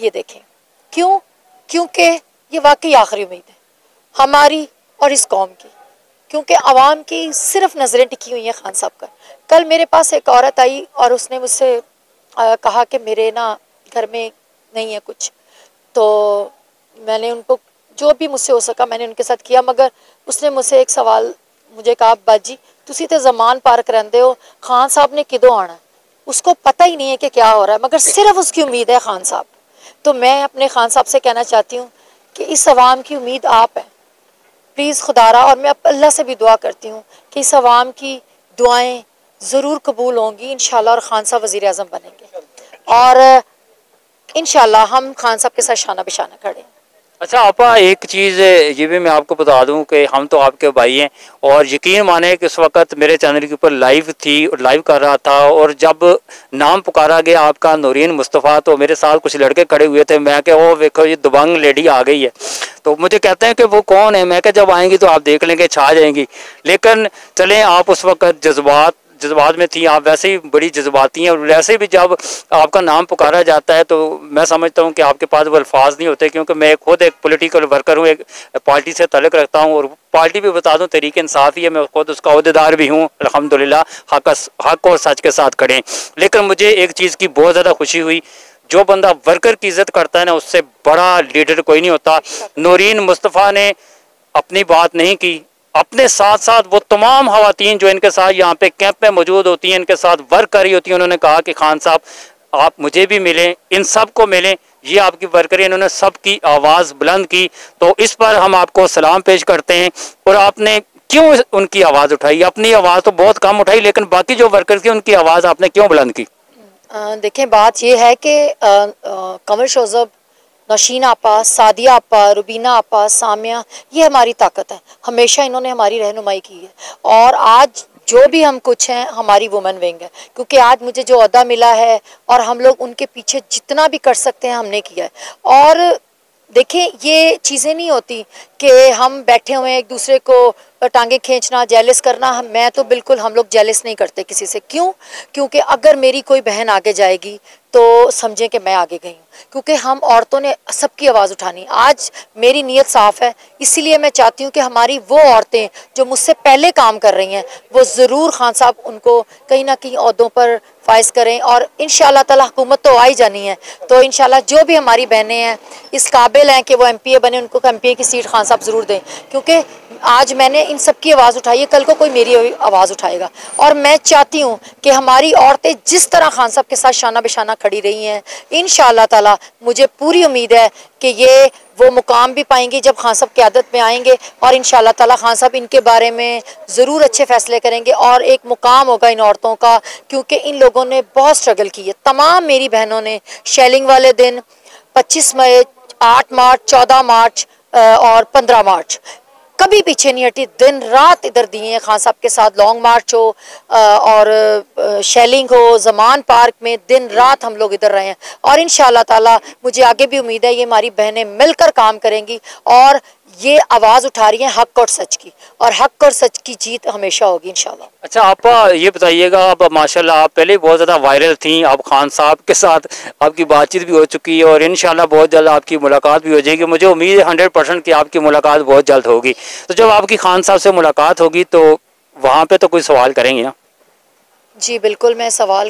ये देखें। क्यों? क्योंकि ये वाकई आखिरी उम्मीद है हमारी और इस कौम की, क्योंकि आवाम की सिर्फ नज़रें टिकी हुई हैं खान साहब का। कल मेरे पास एक औरत आई और उसने मुझसे कहा कि मेरे ना घर में नहीं है कुछ, तो मैंने उनको जो भी मुझसे हो सका मैंने उनके साथ किया, मगर उसने मुझसे एक सवाल मुझे कहा, बाजी तुसी तो जमान पार्क रहंदे हो, खान साहब ने किदों आना? उसको पता ही नहीं है कि क्या हो रहा है, मगर सिर्फ उसकी उम्मीद है खान साहब। तो मैं अपने खान साहब से कहना चाहती हूँ कि इस अवाम की उम्मीद आप हैं, प्लीज़ खुदारा। और मैं अल्लाह से भी दुआ करती हूँ कि इस अवाम की दुआएं ज़रूर कबूल होंगी इंशाल्लाह, और खान साहब वज़ीर आज़म बनेंगे, और इंशाल्लाह हम खान साहब के साथ शाना बिशाना खड़े हैं। अच्छा आपा, एक चीज़ ये भी मैं आपको बता दूं कि हम तो आपके भाई हैं, और यकीन माने कि इस वक्त मेरे चैनल के ऊपर लाइव थी और लाइव कर रहा था, और जब नाम पुकारा गया आपका नूरीन मुस्तफ़ा, तो मेरे साथ कुछ लड़के खड़े हुए थे। मैं कि वो देखो ये दबंग लेडी आ गई है, तो मुझे कहते हैं कि वो कौन है। मैं कि जब आएंगी तो आप देख लेंगे, छा जाएंगी। लेकिन चलें, आप उस वक्त जज्बात में थी, आप वैसे ही बड़ी जज्बाती हैं, और वैसे भी जब आपका नाम पुकारा जाता है तो मैं समझता हूं कि आपके पास वो अल्फाज नहीं होते, क्योंकि मैं खुद एक पॉलिटिकल वर्कर हूं, एक पार्टी से तल्लुक़ रखता हूं, और पार्टी भी बता दूं तरीके इंसाफ ही है, मैं खुद उसका अहदेदार भी हूं अल्हम्दुलिल्लाह। हक और सच के साथ खड़े। लेकिन मुझे एक चीज़ की बहुत ज़्यादा खुशी हुई, जो बंदा वर्कर की इज्जत करता है ना, उससे बड़ा लीडर कोई नहीं होता। नूरीन मुस्तफ़ा ने अपनी बात नहीं की, अपने साथ साथ वो तमाम खवातीन जो इनके साथ यहाँ पे कैंप में मौजूद होती हैं, इनके साथ वर्क कर रही होती हैं, उन्होंने कहा कि खान साहब आप मुझे भी मिलें, इन सब को मिलें, ये आपकी वर्कर, इन्होंने सबकी आवाज़ बुलंद की। तो इस पर हम आपको सलाम पेश करते हैं। और आपने क्यों उनकी आवाज़ उठाई? अपनी आवाज़ तो बहुत कम उठाई, लेकिन बाकी जो वर्कर थी उनकी आवाज़ आपने क्यों बुलंद की? देखें, बात यह है कि कमर शोज़ब, नौशीन आपा, सादिया आपा, रुबीना आपा, सामिया, ये हमारी ताकत है। हमेशा इन्होंने हमारी रहनुमाई की है, और आज जो भी हम कुछ हैं हमारी वुमेन विंग है, क्योंकि आज मुझे जो अहदा मिला है और हम लोग उनके पीछे जितना भी कर सकते हैं हमने किया है। और देखिए, ये चीज़ें नहीं होती कि हम बैठे हुए हैं एक दूसरे को टांगे खींचना, जेलस करना। मैं तो बिल्कुल, हम लोग जेलस नहीं करते किसी से। क्यों? क्योंकि अगर मेरी कोई बहन आगे जाएगी तो समझें कि मैं आगे गई हूँ, क्योंकि हम औरतों ने सबकी आवाज़ उठानी। आज मेरी नीयत साफ़ है, इसीलिए मैं चाहती हूँ कि हमारी वो औरतें जो मुझसे पहले काम कर रही हैं वो ज़रूर खान साहब उनको कहीं ना कहीं ओहदों पर फाइज करें, और इंशाल्लाह ताला हुकूमत तो आ ही जानी है। तो इंशाल्लाह जो भी हमारी बहनें हैं इस काबिल हैं कि वो MPA बने, उनको MPA की सीट खान साहब ज़रूर दें, क्योंकि आज मैंने इन सब की आवाज़ उठाई है, कल को कोई मेरी आवाज़ उठाएगा। और मैं चाहती हूँ कि हमारी औरतें जिस तरह खान साहब के साथ शाना बिशाना खड़ी रही हैं, इंशाल्लाह ताला मुझे पूरी उम्मीद है कि ये वो मुकाम भी पाएंगी जब खान साहब क़यादत में आएंगे, और इंशाल्लाह ताला खान साहब इनके बारे में ज़रूर अच्छे फ़ैसले करेंगे, और एक मुकाम होगा इन औरतों का, क्योंकि इन लोगों ने बहुत स्ट्रगल की है। तमाम मेरी बहनों ने शेलिंग वाले दिन 25 मई, 8 मार्च, 14 मार्च और 15 मार्च कभी पीछे नहीं हटी, दिन रात इधर दिए हैं खान साहब के साथ। लॉन्ग मार्च हो और शेलिंग हो, जमान पार्क में दिन रात हम लोग इधर रहे हैं, और इंशाल्लाह ताला मुझे आगे भी उम्मीद है ये हमारी बहनें मिलकर काम करेंगी, और ये आवाज़ उठा रही हैं हक और सच की, और हक और सच की जीत हमेशा होगी इंशाल्लाह। अच्छा आप ये बताइएगा, आप माशाल्लाह आप पहले बहुत ज़्यादा वायरल थी, आप खान साहब के साथ आपकी बातचीत भी हो चुकी है, और इंशाल्लाह बहुत जल्द आपकी मुलाकात भी हो जाएगी। मुझे उम्मीद है 100% कि आपकी मुलाकात बहुत जल्द होगी। तो जब आपकी खान साहब से मुलाकात होगी तो वहाँ पे तो कोई सवाल करेंगे ना? जी बिल्कुल, मैं सवाल